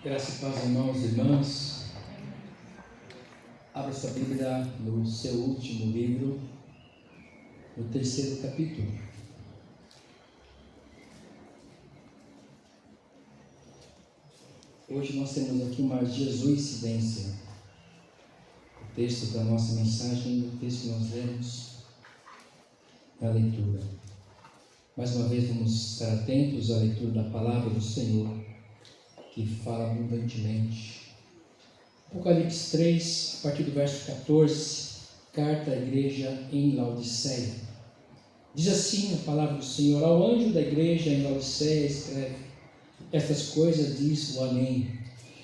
Graça e paz, irmãos e irmãs. Abra sua Bíblia no seu último livro, no 3º capítulo. Hoje nós temos aqui uma Jesuicidência. O texto da nossa mensagem, o texto que nós lemos na leitura. Mais uma vez vamos estar atentos à leitura da palavra do Senhor, que fala abundantemente. Apocalipse 3, a partir do verso 14, carta à igreja em Laodiceia. Diz assim a palavra do Senhor: ao anjo da igreja em Laodiceia escreve: estas coisas diz o Amém,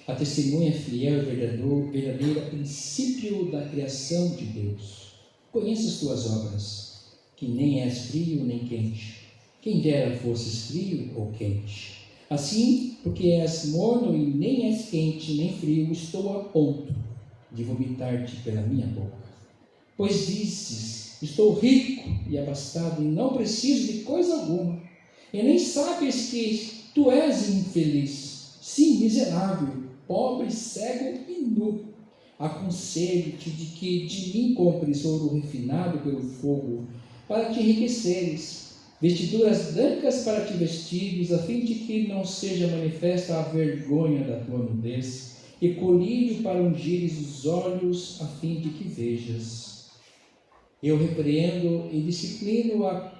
a testemunha fiel e verdadeira, princípio da criação de Deus. Conheço as tuas obras, que nem és frio nem quente. Quem dera fosses frio ou quente. Assim, porque és morno e nem és quente nem frio, estou a ponto de vomitar-te pela minha boca. Pois dizes: estou rico e abastado e não preciso de coisa alguma, e nem sabes que tu és infeliz, sim, miserável, pobre, cego e nu. Aconselho-te de que de mim compres ouro refinado pelo fogo, para te enriqueceres, vestiduras brancas para te vestires, a fim de que não seja manifesta a vergonha da tua nudez, e colírio para ungires os olhos, a fim de que vejas. Eu repreendo e disciplino a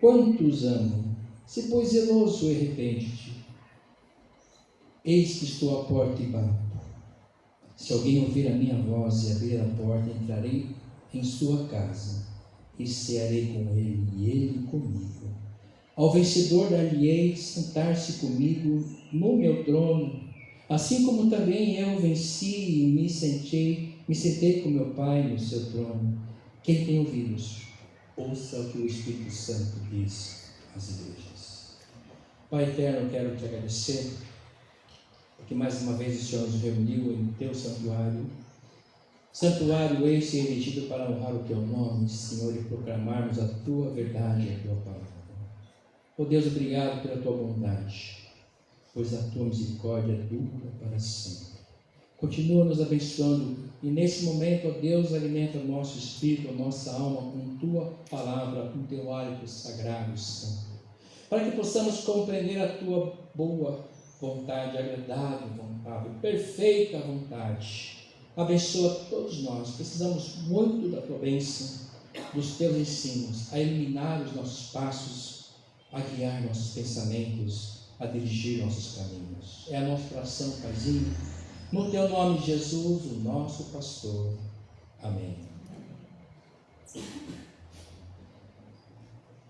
quantos amo. Se pois zeloso, arrepende-te. Eis que estou à porta e bato. Se alguém ouvir a minha voz e abrir a porta, entrarei em sua casa e cearei com ele e ele comigo. Ao vencedor dar-lhe-ei sentar-se comigo no meu trono, assim como também eu venci e me sentei com meu Pai no seu trono. Quem tem ouvidos, ouça o que o Espírito Santo diz às igrejas. Pai eterno, eu quero te agradecer, porque mais uma vez o Senhor nos reuniu em teu santuário. Santuário esse erigido para honrar o teu nome, Senhor, e proclamarmos a tua verdade e a tua palavra. Oh Deus, obrigado pela tua bondade, pois a tua misericórdia dura para sempre. Continua nos abençoando e nesse momento, ó Deus, alimenta o nosso espírito, a nossa alma com tua palavra, com teu hálito sagrado e santo, para que possamos compreender a tua boa vontade, agradável vontade, perfeita vontade. Abençoa todos nós, precisamos muito da tua bênção, dos teus ensinos, a iluminar os nossos passos, a guiar nossos pensamentos, a dirigir nossos caminhos. É a nossa oração, Paizinho, no teu nome, Jesus, o nosso pastor. Amém.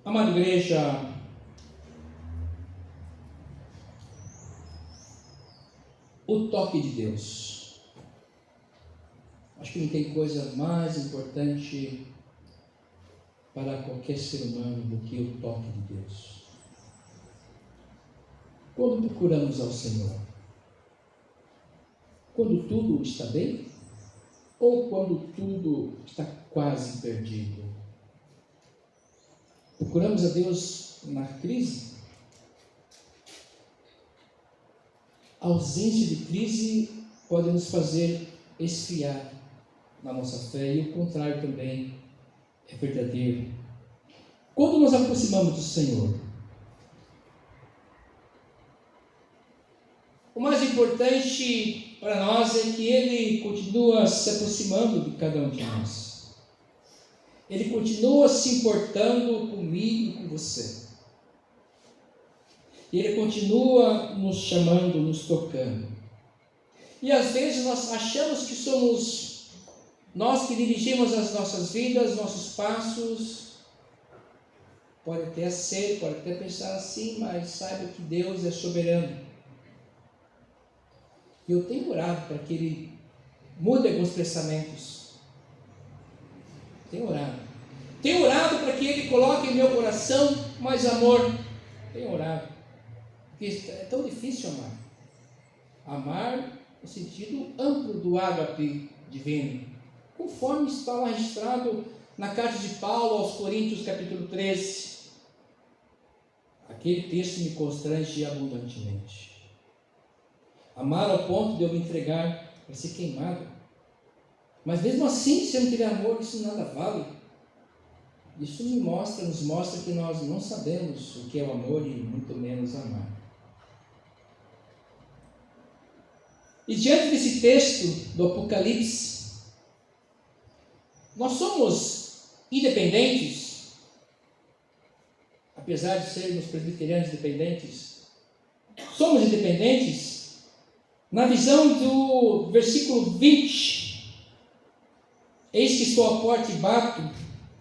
Amada igreja, o toque de Deus. Acho que não tem coisa mais importante para qualquer ser humano do que o toque de Deus. Quando procuramos ao Senhor? Quando tudo está bem? Ou quando tudo está quase perdido? Procuramos a Deus na crise? A ausência de crise pode nos fazer esfriar na nossa fé, e o contrário também é verdadeiro. Quando nos aproximamos do Senhor, o mais importante para nós é que Ele continua se aproximando de cada um de nós. Ele continua se importando comigo e com você. E Ele continua nos chamando, nos tocando. E às vezes nós achamos que somos nós que dirigimos as nossas vidas, nossos passos. Pode até ser, pode até pensar assim, mas saiba que Deus é soberano. E eu tenho orado para que Ele mude alguns pensamentos. Tenho orado. Tenho orado para que Ele coloque em meu coração mais amor. Tenho orado. Porque é tão difícil amar. Amar no sentido amplo do ágape divino, conforme está lá registrado na carta de Paulo aos Coríntios, capítulo 13. Aquele texto me constrange abundantemente. Amar ao ponto de eu me entregar para ser queimado. Mas mesmo assim, se eu não tiver amor, isso nada vale. Isso nos mostra que nós não sabemos o que é o amor e muito menos amar. E diante desse texto do Apocalipse, nós somos independentes, apesar de sermos presbiterianos independentes, somos independentes na visão do versículo 20. Eis que estou à porta e bato,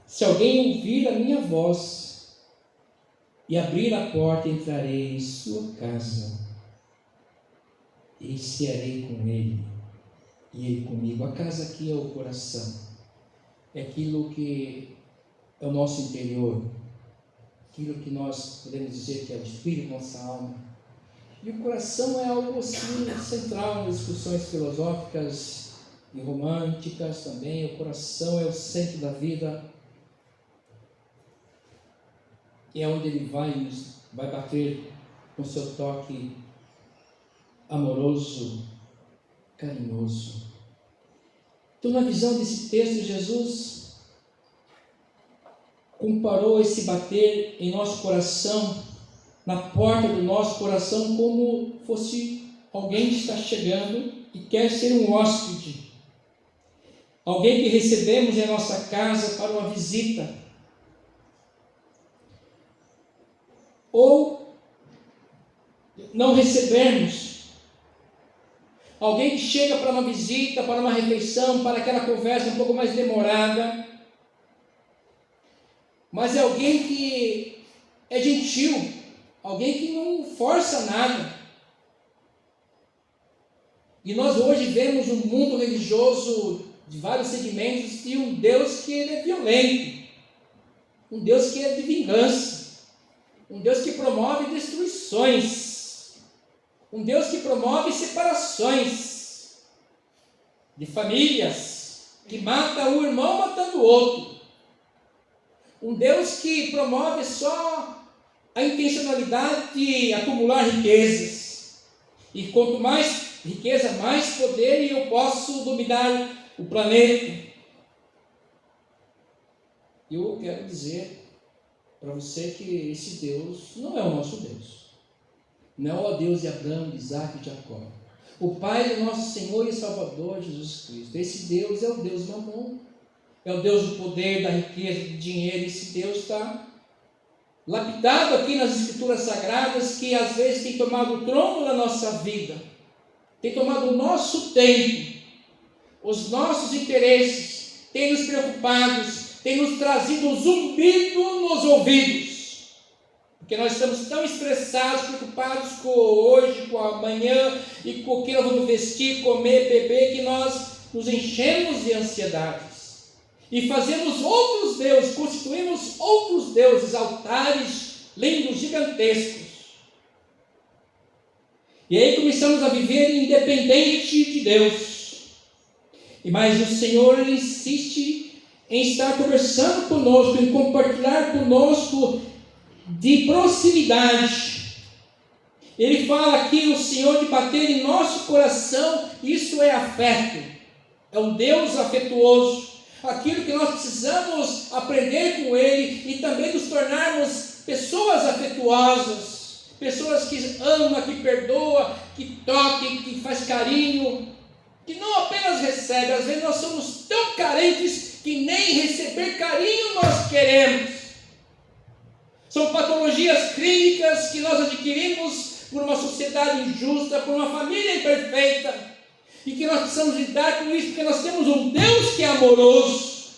se alguém ouvir a minha voz e abrir a porta, entrarei em sua casa e cearei com ele e ele comigo. A casa aqui é o coração, é aquilo que é o nosso interior, aquilo que nós podemos dizer que é o espírito, nossa alma. E o coração é algo assim central nas discussões filosóficas e românticas também. O coração é o centro da vida, é onde ele vai bater com seu toque amoroso, carinhoso. Então, na visão desse texto, Jesus comparou esse bater em nosso coração, na porta do nosso coração, como fosse alguém que está chegando e quer ser um hóspede, alguém que recebemos em nossa casa para uma visita, ou não recebermos, alguém que chega para uma visita, para uma refeição, para aquela conversa um pouco mais demorada, mas é alguém que é gentil, alguém que não força nada. E nós hoje vemos um mundo religioso de vários segmentos e um Deus que ele é violento, um Deus que é de vingança, um Deus que promove destruições, um Deus que promove separações de famílias, que mata um irmão matando o outro, um Deus que promove só a intencionalidade de acumular riquezas, e quanto mais riqueza, mais poder, e eu posso dominar o planeta. Eu quero dizer para você que esse Deus não é o nosso Deus, não é o Deus de Abraão, de Isaac e de Jacó, o Pai do nosso Senhor e Salvador Jesus Cristo. Esse Deus é o Deus Mamon, é o Deus do poder, da riqueza, do dinheiro. Esse Deus está lapidado aqui nas Escrituras Sagradas, que às vezes tem tomado o trono da nossa vida, tem tomado o nosso tempo, os nossos interesses, tem nos preocupados, tem nos trazido um zumbido nos ouvidos, porque nós estamos tão estressados, preocupados com hoje, com amanhã, e com o que nós vamos vestir, comer, beber, que nós nos enchemos de ansiedades, e fazemos outros deuses, constituímos outros deuses, altares lindos, gigantescos, e aí começamos a viver independente de Deus. Mas o Senhor ele insiste em estar conversando conosco, em compartilhar conosco de proximidade. Ele fala aqui, o Senhor, de bater em nosso coração. Isso é afeto, é um Deus afetuoso, aquilo que nós precisamos aprender com Ele, e também nos tornarmos pessoas afetuosas, pessoas que amam, que perdoam, que tocam, que faz carinho, que não apenas recebe. Às vezes nós somos tão carentes que nem receber carinho nós queremos. São patologias clínicas que nós adquirimos por uma sociedade injusta, por uma família imperfeita, e que nós precisamos lidar com isso, porque nós temos um Deus que é amoroso,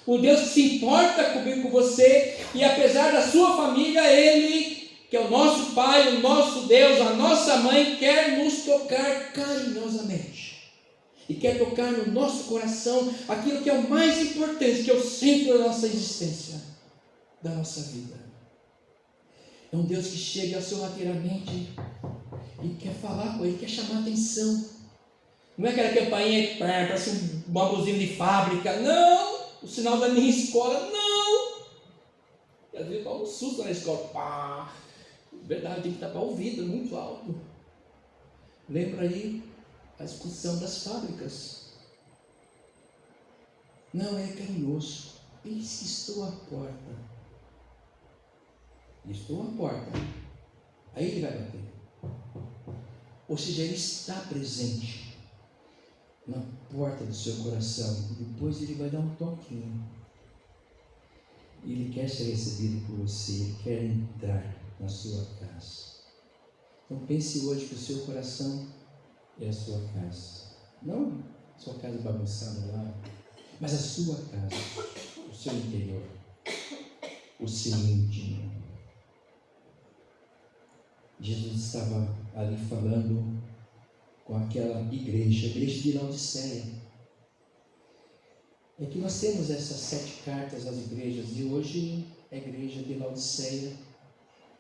um Deus que se importa comigo, com você, e apesar da sua família, Ele, que é o nosso Pai, o nosso Deus, a nossa Mãe, quer nos tocar carinhosamente, e quer tocar no nosso coração aquilo que é o mais importante, que é o centro da nossa existência, da nossa vida. É um Deus que chega sorrateiramente e quer falar com Ele, quer chamar a atenção. Não é aquela campainha que parece uma buzina de fábrica, não, o sinal da minha escola, não. E às vezes dá um susto na escola, pá. Verdade, tem que tapar o vidro muito alto. Lembra aí a discussão das fábricas? Não é carinhoso. Eis que estou à porta. Estou à porta. Aí ele vai bater. Ou seja, ele está presente na porta do seu coração. E depois ele vai dar um toquinho. E ele quer ser recebido por você. Ele quer entrar na sua casa. Então pense hoje que o seu coração é a sua casa. Não a sua casa bagunçada lá, mas a sua casa, o seu interior, o seu íntimo. Jesus estava ali falando com aquela igreja, a igreja de Laodiceia. É que nós temos essas 7 cartas às igrejas, e hoje é a igreja de Laodiceia.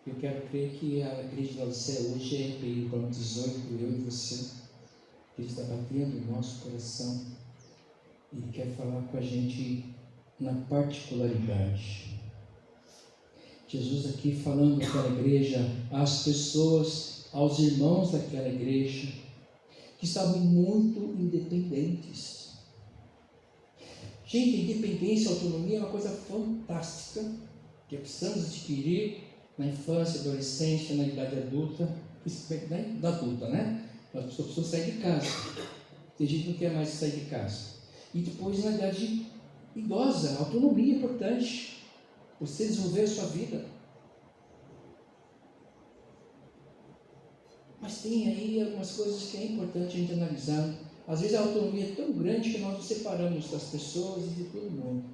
Eu quero crer que a igreja de Laodiceia hoje é EPI, como 18, eu e você. Ele está batendo no nosso coração e quer falar com a gente na particularidade. Jesus aqui falando daquela igreja, às pessoas, aos irmãos daquela igreja, que estavam muito independentes. Gente, independência, autonomia é uma coisa fantástica, que precisamos adquirir na infância, adolescência, na idade adulta, principalmente na adulta, né? As pessoas precisam sair de casa. Tem gente que não quer mais sair de casa. E depois, na idade idosa, a autonomia é importante. Você desenvolver a sua vida. Mas tem aí algumas coisas que é importante a gente analisar. Às vezes a autonomia é tão grande que nós nos separamos das pessoas e de todo mundo.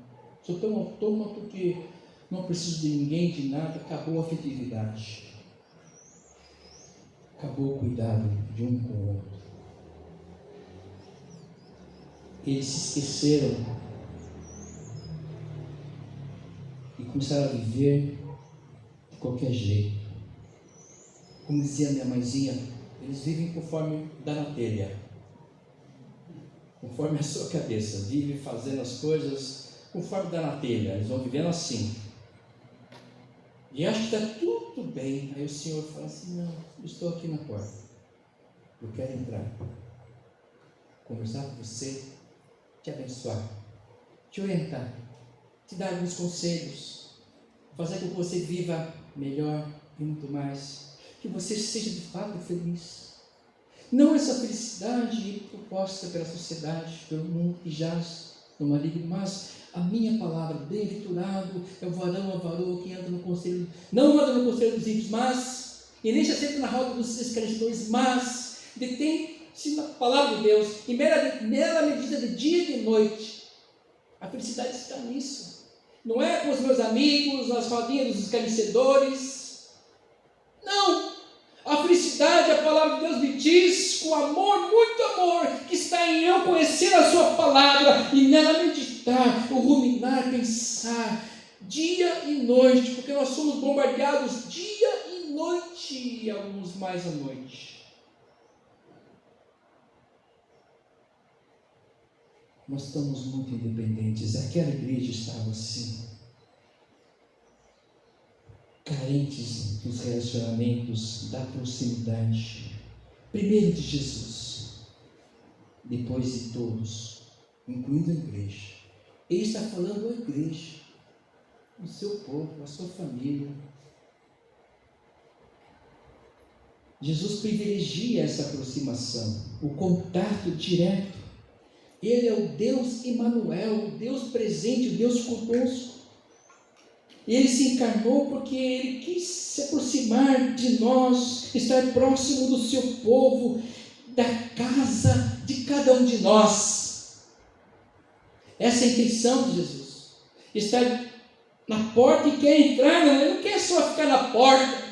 Sou tão autônomo que não preciso de ninguém, de nada. Acabou a afetividade. Acabou o cuidado de um com o outro. Eles se esqueceram e começaram a viver de qualquer jeito. Como dizia minha mãezinha, eles vivem conforme dá na telha, conforme a sua cabeça, vive fazendo as coisas conforme dá na telha, eles vão vivendo assim. E acho que está tudo bem. Aí o Senhor fala assim: não, eu estou aqui na porta, eu quero entrar, conversar com você, te abençoar, te orientar, te dar alguns conselhos, fazer com que você viva melhor e muito mais, que você seja de fato feliz. Não essa felicidade proposta pela sociedade, pelo mundo que jaz no maligno, mas a minha palavra, bem-aventurado é o varão ou a varoa que anda no conselho, não anda no conselho dos ímpios, mas, e nem se assenta na roda dos escarnecedores, mas detém-se na palavra de Deus, e nela medida de dia e de noite. A felicidade está nisso. Não é com os meus amigos, nas rodinhas dos escarnecedores. Não! A felicidade, a palavra de Deus me diz, com amor, muito amor, que está em eu conhecer a sua palavra e nela meditar, o ruminar, pensar, dia e noite, porque nós somos bombardeados dia e noite, e alguns mais à noite. Nós estamos muito independentes. Aquela igreja estava assim, carentes dos relacionamentos, da proximidade, primeiro de Jesus, depois de todos, incluindo a igreja. Ele está falando à igreja, o seu povo, a sua família. Jesus privilegia essa aproximação, o contato direto. Ele é o Deus Emanuel, o Deus presente, o Deus conosco. Ele se encarnou porque Ele quis se aproximar de nós, estar próximo do seu povo, da casa de cada um de nós. Essa é a intenção de Jesus. Estar na porta e quer entrar, Ele não quer só ficar na porta.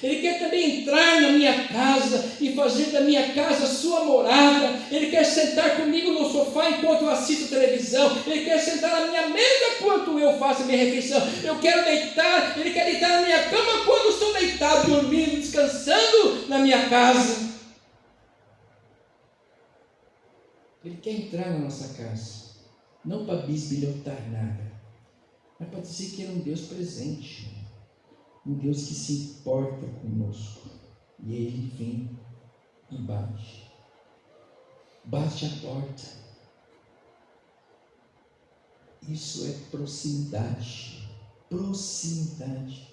Ele quer também entrar na minha casa e fazer da minha casa a sua morada. Ele quer sentar comigo no sofá enquanto eu assisto televisão. Ele quer sentar na minha mesa enquanto eu faço a minha refeição. Eu quero deitar, Ele quer deitar na minha cama quando eu estou deitado, dormindo, descansando na minha casa. Ele quer entrar na nossa casa, não para bisbilhotar nada, mas para dizer que Ele é um Deus presente. Um Deus que se importa conosco. E Ele vem e bate. Bate a porta. Isso é proximidade. Proximidade.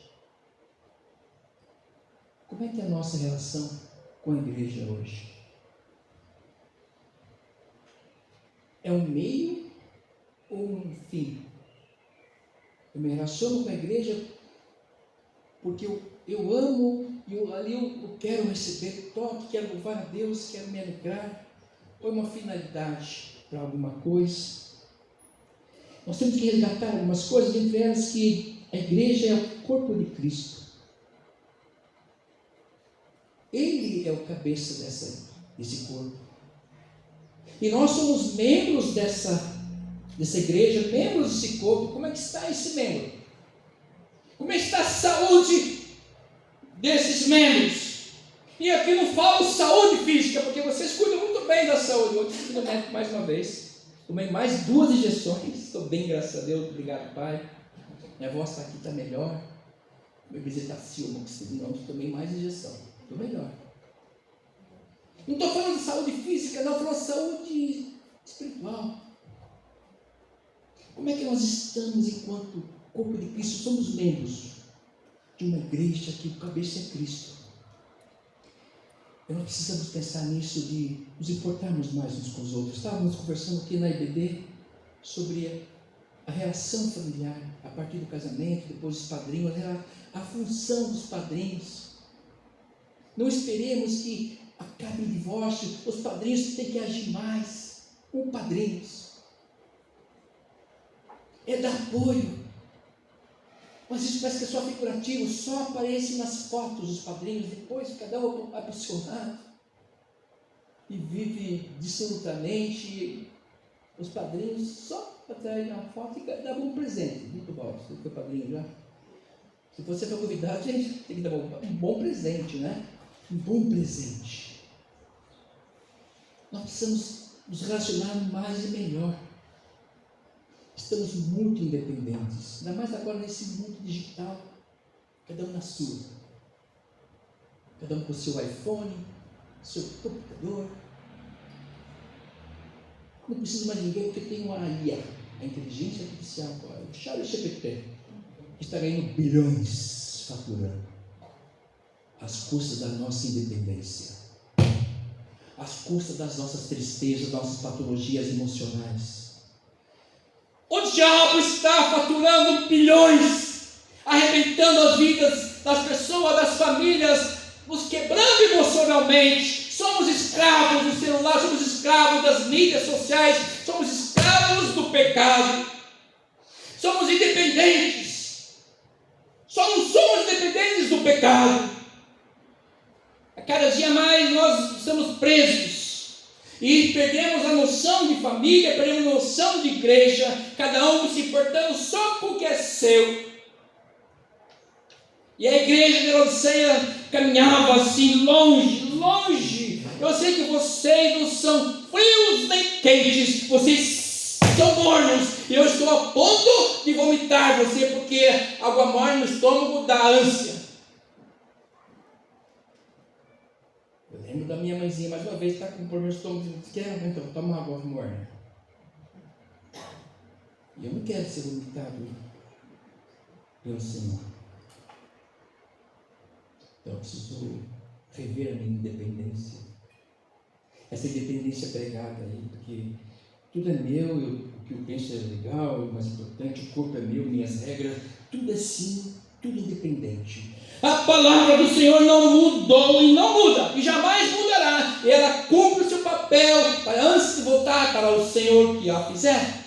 Como é que é a nossa relação com a igreja hoje? É um meio ou um fim? Eu me relaciono com a igreja porque eu amo e ali eu quero receber toque, quero louvar a Deus, quero me alegrar. Ou é uma finalidade para alguma coisa? Nós temos que resgatar algumas coisas, entre elas que a igreja é o corpo de Cristo. Ele é o cabeça desse corpo. E nós somos membros dessa igreja, membros desse corpo. Como é que está esse membro? Como é que está a saúde desses membros? E aqui não falo saúde física, porque vocês cuidam muito bem da saúde. Hoje eu fui no médico mais uma vez. Tomei mais 2 injeções. Estou bem, graças a Deus. Obrigado, Pai. Minha voz está aqui, está melhor. Meu bezetacil, não tomei mais injeção. Estou melhor. Não estou falando de saúde física, não. Estou falando de saúde espiritual. Como é que nós estamos enquanto corpo de Cristo? Somos membros de uma igreja que o cabeça é Cristo. E nós precisamos pensar nisso, de nos importarmos mais uns com os outros. Estávamos conversando aqui na IBD sobre a relação familiar, a partir do casamento, depois dos padrinhos, a função dos padrinhos. Não esperemos que acabe o divórcio, os padrinhos têm que agir mais. Padrinhos é dar apoio. Mas isso parece que é só figurativo, só aparece nas fotos dos padrinhos, depois cada um vai para o seu lado e vive dissolutamente. Os padrinhos só atrás na foto e davam um presente. Muito bom, você foi padrinho já? Se você for convidado, gente, tem que dar um bom presente, né? Um bom presente. Nós precisamos nos relacionar mais e melhor. Estamos muito independentes, ainda mais agora nesse mundo digital, cada um na sua, cada um com o seu iPhone, seu computador. Não preciso mais de ninguém porque tem uma IA, a inteligência artificial agora, o ChatGPT, que está ganhando bilhões faturando, às custas da nossa independência, às custas das nossas tristezas, das nossas patologias emocionais. O diabo está faturando bilhões, arrebentando as vidas das pessoas, das famílias, nos quebrando emocionalmente. Somos escravos do celular, somos escravos das mídias sociais, somos escravos do pecado. Somos independentes. Só não somos independentes do pecado. A cada dia mais nós estamos presos. E perdemos a noção de família, perdemos a noção de igreja, cada um se importando só com o que é seu. E a igreja de Laodiceia caminhava assim, longe. Eu sei que vocês não são frios nem quentes, vocês são mornos. E eu estou a ponto de vomitar você, porque água morna no estômago dá ânsia. Lembro da minha mãezinha, mais uma vez, está com problema no estômago, disse, quer? Então, toma água morna. E eu não quero ser vomitado pelo Senhor. Então, eu preciso rever a minha independência. Essa independência pregada aí, porque tudo é meu, o que eu penso é legal, é o mais importante, o corpo é meu, minhas regras, tudo é assim, tudo independente. A palavra do Senhor não mudou e não muda, e jamais mudará. E ela cumpre o seu papel para antes de voltar para o Senhor que a fizer.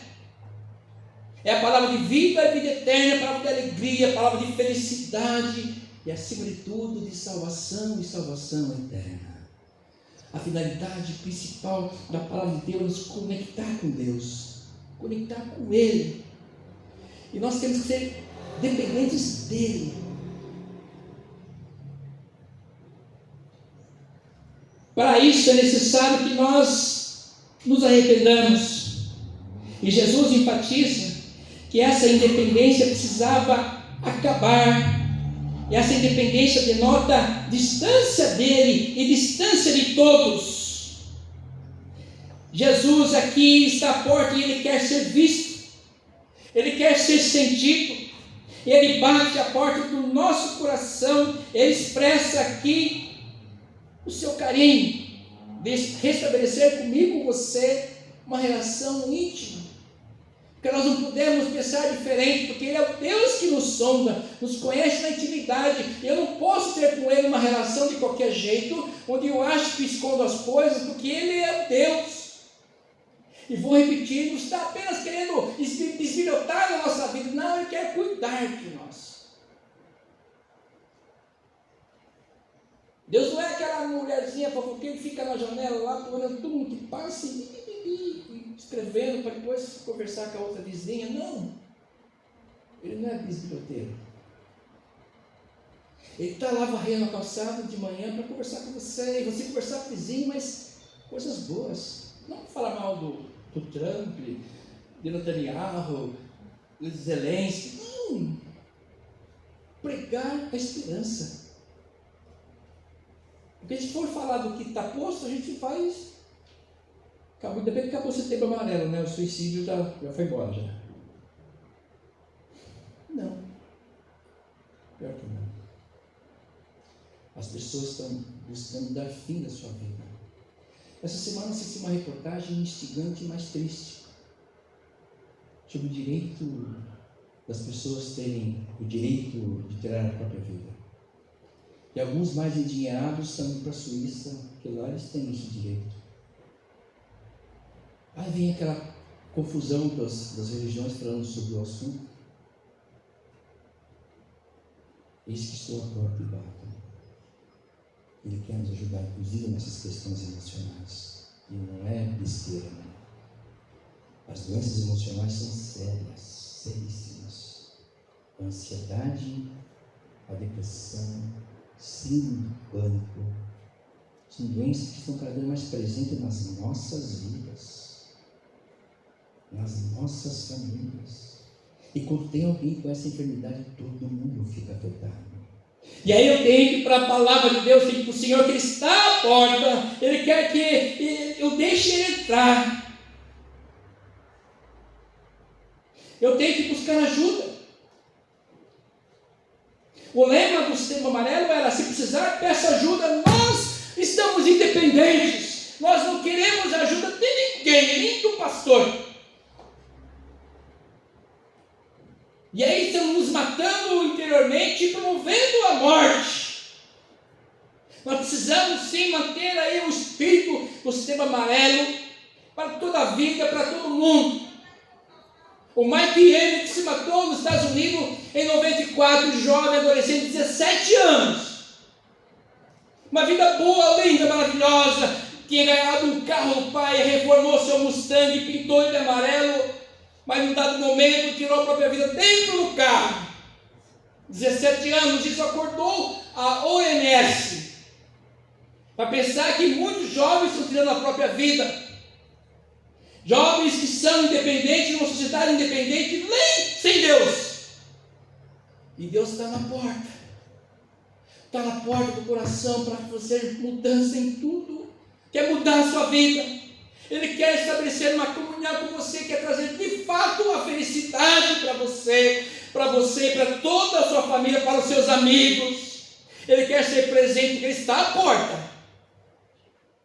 É a palavra de vida e vida eterna, a palavra de alegria, a palavra de felicidade e, acima de tudo, de salvação e salvação eterna. A finalidade principal da palavra de Deus é nos conectar com Deus, conectar com Ele. E nós temos que ser dependentes dEle. Para isso é necessário que nós nos arrependamos. E Jesus enfatiza que essa independência precisava acabar. E essa independência denota distância dele e distância de todos. Jesus aqui está à porta e ele quer ser visto, ele quer ser sentido. Ele bate a porta do nosso coração, ele expressa aqui o seu carinho, de restabelecer comigo, com você, uma relação íntima. Porque nós não podemos pensar diferente, porque Ele é o Deus que nos sonda, nos conhece na intimidade. Eu não posso ter com Ele uma relação de qualquer jeito, onde eu acho que escondo as coisas, porque Ele é o Deus. E vou repetir, não está apenas querendo desvirotar na nossa vida, não, Ele quer cuidar de nós. Deus não é aquela mulherzinha fofoqueira que fica na janela lá, olhando todo mundo que passa e escrevendo para depois conversar com a outra vizinha. Não, Ele não é bisbilhoteiro. Ele está lá varrendo a calçada de manhã para conversar com você, e você conversar com o vizinho, mas coisas boas. Não falar mal do Trump, de Netanyahu, de Zelensky. Não. Pregar a esperança. Porque se for falar do que está posto, a gente faz. Ainda bem que acabou o Setembro Amarelo, né? O suicídio já foi embora já. Não. Pior que não. As pessoas estão buscando dar fim da sua vida. Essa semana assisti uma reportagem instigante, mas triste, sobre o direito das pessoas terem o direito de tirar a própria vida. E alguns mais endinheirados estão indo para a Suíça, porque lá eles têm esse direito. Aí vem aquela confusão das religiões falando sobre o assunto. Eis que estou à porta e bato. Ele quer nos ajudar, inclusive, nessas questões emocionais. E não é besteira, não. As doenças emocionais são sérias, seríssimas. A ansiedade, a depressão, síndrome do pânico, são doenças que estão cada vez mais presentes nas nossas vidas, nas nossas famílias. E quando tem alguém com essa enfermidade, todo mundo fica afetado. E aí eu tenho que ir para a palavra de Deus, tenho que ir para o Senhor, que Ele está à porta, Ele quer que eu deixe Ele entrar. Eu tenho que buscar ajuda. O lema do Setembro Amarelo era: se precisar, peça ajuda. Nós estamos independentes, nós não queremos ajuda de ninguém, nem do pastor. E aí estamos nos matando interiormente e promovendo a morte. Nós precisamos sim manter aí o espírito do Setembro Amarelo para toda a vida, para todo mundo. O Mike Henry, que se matou nos Estados Unidos em 94, jovem, adolescente, 17 anos. Uma vida boa, linda, maravilhosa. Tinha ganhado um carro do pai, reformou seu Mustang, pintou ele de amarelo. Mas em um dado momento tirou a própria vida dentro do carro. 17 anos, isso acordou a OMS para pensar que muitos jovens estão tirando a própria vida. Jovens que são independentes, numa sociedade independente, sem Deus. E Deus está na porta. Está na porta do coração para fazer mudança em tudo. Quer mudar a sua vida. Ele quer estabelecer uma comunhão com você, quer trazer de fato a felicidade para você, para toda a sua família, para os seus amigos. Ele quer ser presente, porque Ele está à porta.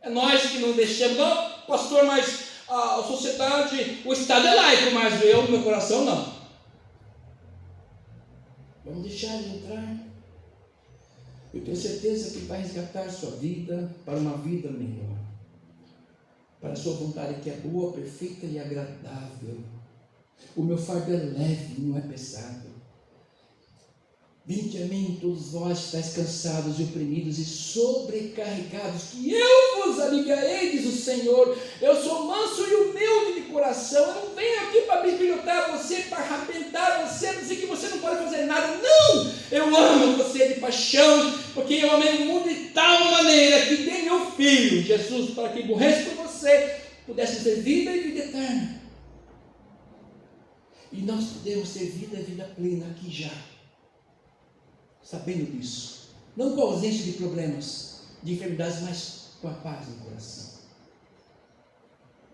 É nós que não deixamos, não, pastor, mas a sociedade, o Estado é laico, mas eu, no meu coração, não. Vamos deixar Ele entrar. Eu tenho certeza que Ele vai resgatar a sua vida para uma vida melhor. Para a sua vontade que é boa, perfeita e agradável. O meu fardo é leve, não é pesado. Vinde a mim, todos vós estáis cansados e oprimidos e sobrecarregados, que eu vos aliviarei, diz o Senhor. Eu sou manso e humilde de coração. Eu não venho aqui para bisbilhotar você, para arrebentar você, dizer que você não pode fazer nada. Não! Eu amo você de paixão, porque eu amei o mundo de tal maneira que dei meu Filho, Jesus, para que morresse por você, pudesse ter vida e vida eterna. E nós podemos ter vida e vida plena aqui já. sabendo disso, não com a ausência de problemas, de enfermidades, mas com a paz no coração.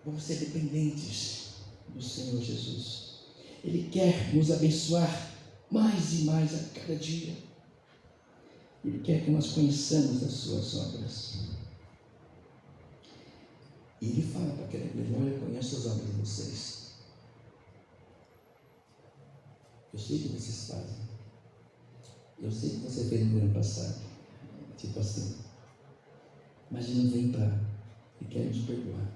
Vamos ser dependentes do Senhor Jesus. Ele quer nos abençoar mais e mais a cada dia. Ele quer que nós conheçamos as suas obras. E ele fala para aquela igreja: olha, eu conheço as obras de vocês. Eu sei o que vocês fazem. Eu sei o que você fez no ano passado. Tipo assim. Mas ele não vem para. Ele quer nos perdoar.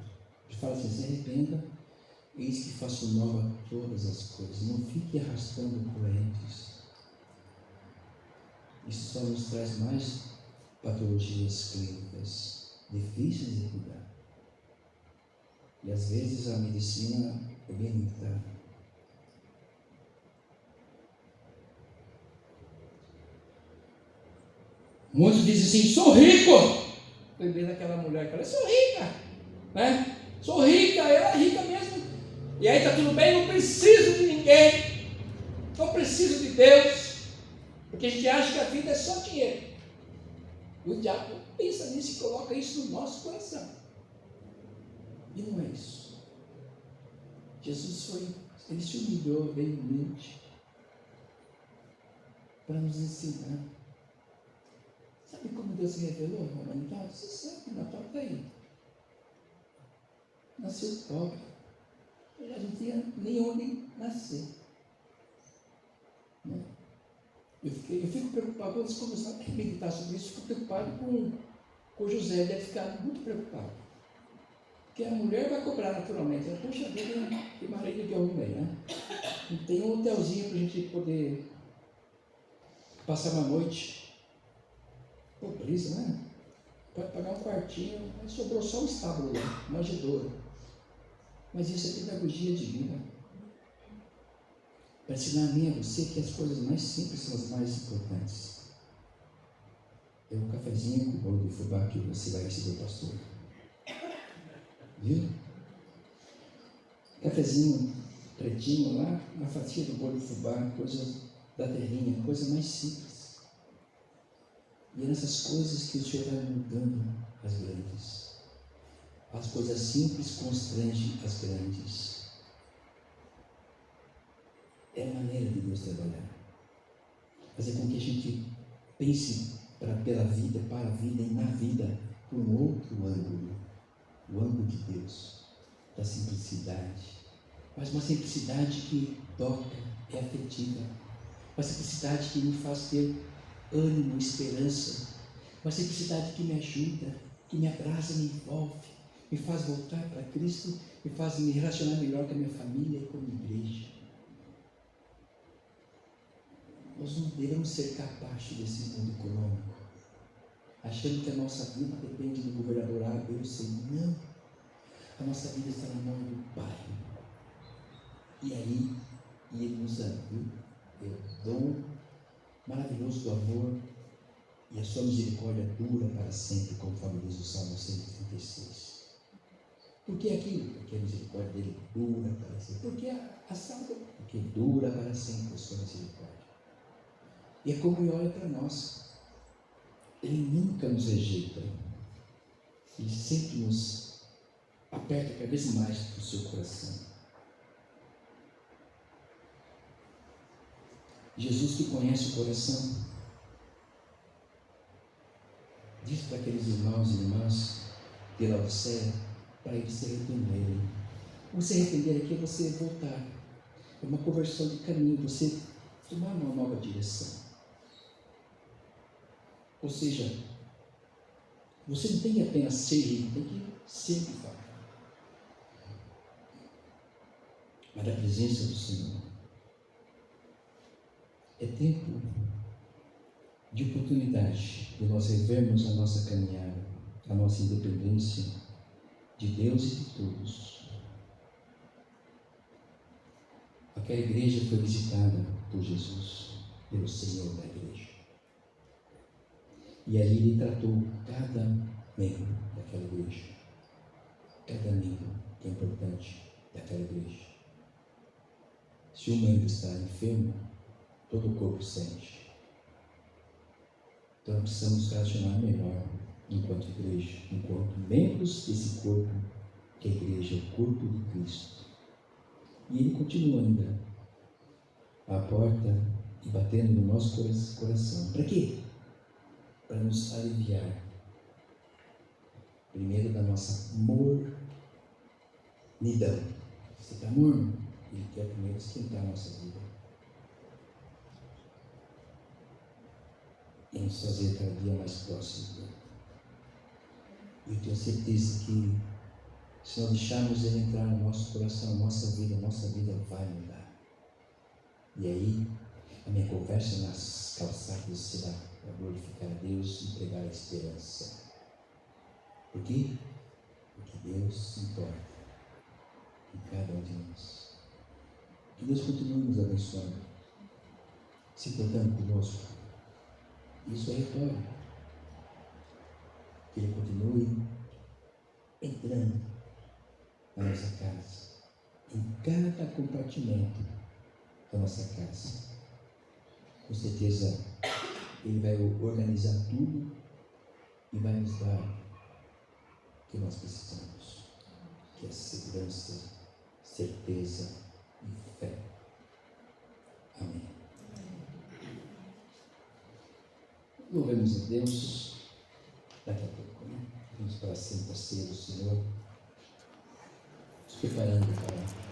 Ele fala assim: se arrependa, eis que faço nova todas as coisas. Não fique arrastando correntes. Isso só nos traz mais patologias clínicas, difíceis de cuidar. E às vezes a medicina é bem limitada. Muitos dizem assim: sou rico. Lembrei daquela mulher que fala: sou rica, né? Sou rica, ela é rica mesmo. E aí está tudo bem, não preciso de ninguém, não preciso de Deus, porque a gente acha que a vida é só dinheiro. E o diabo pensa nisso e coloca isso no nosso coração. E não é isso. Jesus ele se humilhou, veio humilde para nos ensinar. Sabe como Deus se revelou na humanidade? Você sabe que Natal está aí. Nasceu pobre. Ele não tinha nem onde nascer. Né? Eu fico preocupado, quando eles começaram a meditar sobre isso, fico preocupado com José. Ele deve ficar muito preocupado. Porque a mulher vai cobrar naturalmente. Poxa vida, que marido que eu arrumei, né? Não tem um hotelzinho para a gente poder passar uma noite. Pobreza, né? Pode pagar um quartinho, mas sobrou só um estábulo lá, uma manjedoura. Mas isso é pedagogia divina. Para ensinar a mim e a você que as coisas mais simples são as mais importantes. É o cafezinho com o bolo de fubá que você vai receber o pastor. Viu? Cafezinho pretinho lá, uma fatia do bolo de fubá, coisa da terrinha, coisa mais simples. E é nessas coisas que o Senhor vai mudando as grandes. As coisas simples constrangem as grandes. É a maneira de Deus trabalhar. Fazer com que a gente pense pela vida, para a vida e na vida, por um outro ângulo. O ângulo de Deus, da simplicidade. Mas uma simplicidade que toca, é afetiva. Uma simplicidade que me faz ter ânimo, esperança. Uma simplicidade que me ajuda, que me abraça, me envolve, me faz voltar para Cristo, me faz me relacionar melhor com a minha família e com a minha igreja. Nós não devemos ser capazes desse mundo econômico, achando que a nossa vida depende do governador A, B ou C. Não. A nossa vida está na mão do Pai. E aí, Ele nos abriu o dom maravilhoso do amor, e a sua misericórdia dura para sempre, conforme diz o Salmo 136. Por que aquilo? Porque a misericórdia dele dura para sempre. Porque a salva? Porque dura para sempre a sua misericórdia. E é como Ele olha para nós. Ele nunca nos rejeita. Ele sempre nos aperta cada vez mais para o seu coração. Jesus, que conhece o coração, diz para aqueles irmãos e irmãs de Laodiceia para eles se arrependerem. Você arrepender aqui é você voltar. É uma conversão de caminho, você tomar uma nova direção. Ou seja, você não tem que apenas ser rico, tem que sempre falar. Mas a presença do Senhor. É tempo de oportunidade de nós revermos a nossa caminhada, a nossa independência de Deus e de todos. Aquela igreja foi visitada por Jesus, pelo Senhor da igreja. E ali Ele tratou cada membro daquela igreja. Cada membro que é importante daquela igreja. Se um membro está enfermo, todo o corpo sente. Então precisamos nos relacionar melhor enquanto igreja, enquanto membros desse corpo, que a igreja é o corpo de Cristo. E ele continua ainda à porta e batendo no nosso coração. Para quê? Para nos aliviar, primeiro, da nossa mornidão. Você está morno? Ele quer primeiro esquentar a nossa vida e nos fazer cada dia mais próximo dele. E eu tenho certeza que, se nós deixarmos ele entrar no nosso coração, nossa vida vai mudar. E aí, a minha conversa nas calçadas será para glorificar a Deus e pregar a esperança. Por quê? Porque Deus se importa em cada um de nós. Que Deus continue nos abençoando, se importando conosco. Isso é retórico. Que Ele continue entrando na nossa casa, em cada compartimento da nossa casa. Com certeza Ele vai organizar tudo e vai nos dar o que nós precisamos, que é segurança, certeza e fé. Amém. Louvemos a Deus. Daqui a pouco, né? Vamos para a Santa Ceia do Senhor, nos preparando para